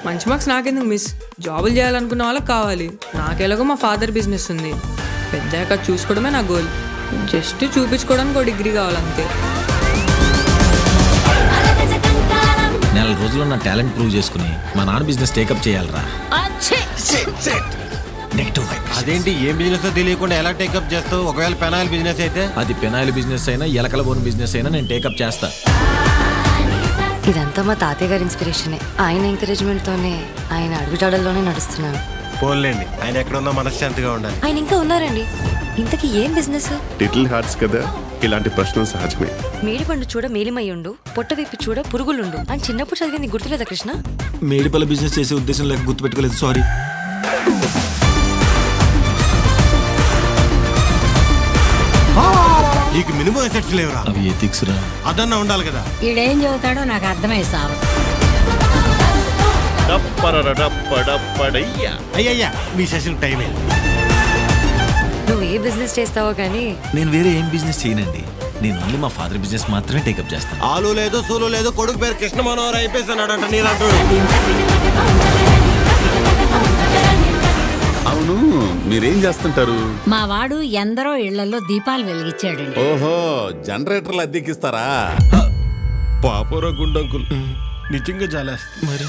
మంచి మార్క్స్ నాకెందుకు మిస్, జాబులు చేయాలనుకున్న వాళ్ళకి కావాలి. నాకెలాగో మా ఫాదర్ బిజినెస్ ఉంది, పెద్దాక చూసుకోవడమే నా గోల్. జస్ట్ చూపించుకోవడానికి ఒక డిగ్రీ కావాలంతే. నెల రోజుల్లో నా టాలెంట్ ప్రూవ్ చేసుకుని మా నాన్న బిజినెస్ టేకప్ చేయాలరా. Negative vibration. అదేంటి, ఏం బిజినెస్ తెలియకుండా ఎలా టేకప్ చేస్తావు? ఒకవేళ పెనాయిల్ బిజినెస్ అయితే? అది పెనాయిల్ బిజినెస్ అయినా ఎలకల బోన్ బిజినెస్ అయినా నేను టేకప్ చేస్తా. ఇదంతా మా తాతయ్య గారి ఇన్స్పిరేషనే. ఆయన ఎంకరేజ్మెంట్ తోనే ఆయన అడుగుజాడల్లోనే నడుస్తున్నాను. పోన్లేండి, ఆయన ఎక్కడున్నా మనశ్శాంతిగా ఉండాలి. ఆయన ఇంకా ఉన్నారండి. ఇంతకీ ఏం బిజినెస్? లిటిల్ హార్ట్స్ కదా, ఇలాంటి ప్రశ్నలు సహజమే. మేడిపండు చూడ మేలిమయ్యుండు, పొట్టవిప్పి చూడ పురుగులుండు అని చిన్నప్పుడు చదివింది గుర్తులేదా కృష్ణ? మేడిపల్ల బిజినెస్ చేసే ఉద్దేశం లేక గుర్తుపెట్టుకోలేదు, సారీ. నీకు మినిమం ఎసెట్స్ లేవురా? అవి ఎథిక్స్ రా. అదన్నా ఉండాలి కదా. ఈడేం చదువుతాడో నాకు అర్థమై సావు. అయ్యయ్యా, మీ సెషన్ టైమే. నువ్వు ఏ బిజినెస్ చేస్తావో కానీ నేను వేరే ఏం బిజినెస్ చేయనండి. నేను ఓన్లీ మా ఫాదర్ బిజినెస్ మాత్రమే టేకప్ చేస్తాను. ఆలు లేదు, సూలు లేదు, కొడుకు పేరు కృష్ణ మనోహర్ అయిపోయిస్తున్నాడంట నీలాంటోడు. అవును, మీరేం చేస్తుంటారు? మా వాడు ఎందరో ఇళ్లలో దీపాలు వెలిగించాడండి. ఓహో, జనరేటర్లు అద్దెకిస్తారా? పాపరా గుండంకుల్, నిజంగా జాలేస్తుంది. మరి